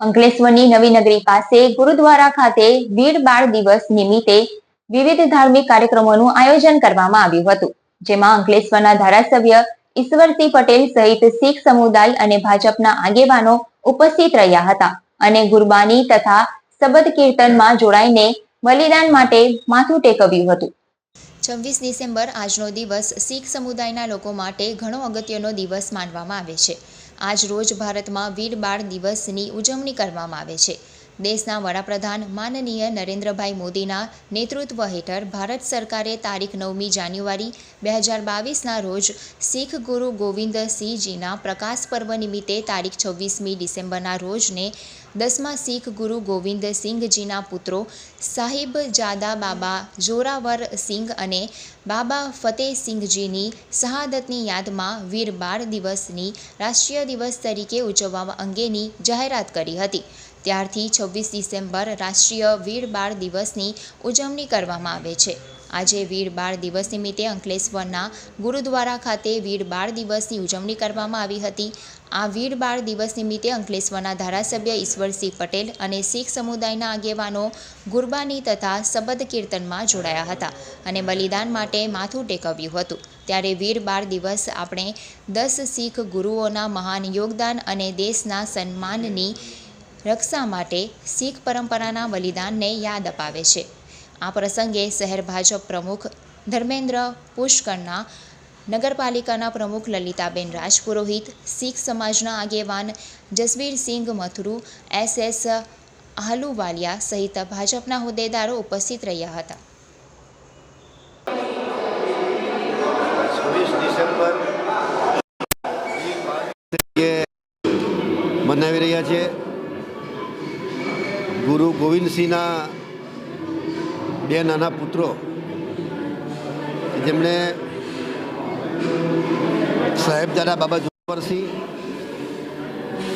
અંકલેશ્વરની નવી નગરી પાસે ગુરુદ્વારા ખાતે વીર બાળ દિવસ નિમિત્તે વિવિધ ધાર્મિક કાર્યક્રમોનું આયોજન કરવામાં આવ્યું હતું, જેમાં અંકલેશ્વરના ધારાસભ્ય ઈશ્વરસિંહ પટેલ સહિત શીખ સમુદાય અને ભાજપના આગેવાનો ઉપસ્થિત રહ્યા હતા અને ગુરબાની તથા શબદ કીર્તનમાં જોડાઈને બલિદાન માટે માથું ટેકવ્યું હતું। 26 ડિસેમ્બર આજનો દિવસ શીખ સમુદાયના લોકો માટે ઘણો અગત્યનો દિવસ માનવામાં આવે છે। આજ રોજ ભારતમાં વીર બાળ દિવસની ઉજવણી કરવામાં આવે છે। દેશના વડાપ્રધાન માનનીય નરેન્દ્રભાઈ મોદીના નેતૃત્વ હેઠળ ભારત સરકારે તારીખ 9મી જાન્યુઆરી 2022ના રોજ શીખ ગુરુ ગોવિંદસિંહજીના પ્રકાશ પર્વ નિમિત્તે તારીખ 26મી ડિસેમ્બરના રોજને 10મા શીખ ગુરુ ગોવિંદસિંહજીના પુત્રો સાહિબજાદા બાબા જોરાવર સિંઘ અને બાબા ફતેહસિંઘજીની શહાદતની યાદમાં વીર બાળ દિવસની રાષ્ટ્રીય દિવસ તરીકે ઉજવવા અંગેની જાહેરાત કરી હતી। ત્યારથી 26 ડિસેમ્બર રાષ્ટ્રીય વીર બાળ દિવસની ઉજવણી કરવામાં આવે છે। આજે વીર બાળ દિવસ નિમિત્તે અંકલેશ્વરના ગુરુદ્વારા ખાતે વીર બાળ દિવસની ઉજવણી કરવામાં આવી હતી। આ વીર બાળ દિવસ નિમિત્તે અંકલેશ્વરના ધારાસભ્ય ઈશ્વરસિંહ પટેલ અને શીખ સમુદાયના આગેવાનો ગુરબાની તથા શબદ કીર્તનમાં જોડાયા હતા અને બલિદાન માટે માથું ટેકવ્યું હતું। ત્યારે વીર બાળ દિવસ આપણે 10 શીખ ગુરુઓના મહાન યોગદાન અને દેશના સન્માનની રક્ષા માટે શીખ પરંપરાના બલિદાનને યાદ અપાવે છે। આ પ્રસંગે શહેર ભાજપ પ્રમુખ ધર્મેન્દ્ર પુષ્કરના, નગરપાલિકાના પ્રમુખ લલિતાબેન રાજપુરોહિત, શીખ સમાજના આગેવાન જસવીરસિંઘ મથુરુ, SS આહલુવાલિયા સહિત ભાજપના હોદ્દેદારો ઉપસ્થિત રહ્યા હતા। 26 ડિસેમ્બર મનાવી રહ્યા છે। ગુરુ ગોવિંદસિંહના બે નાના પુત્રો જેમણે સાહેબજાદા બાબા જોરાવરસિંહ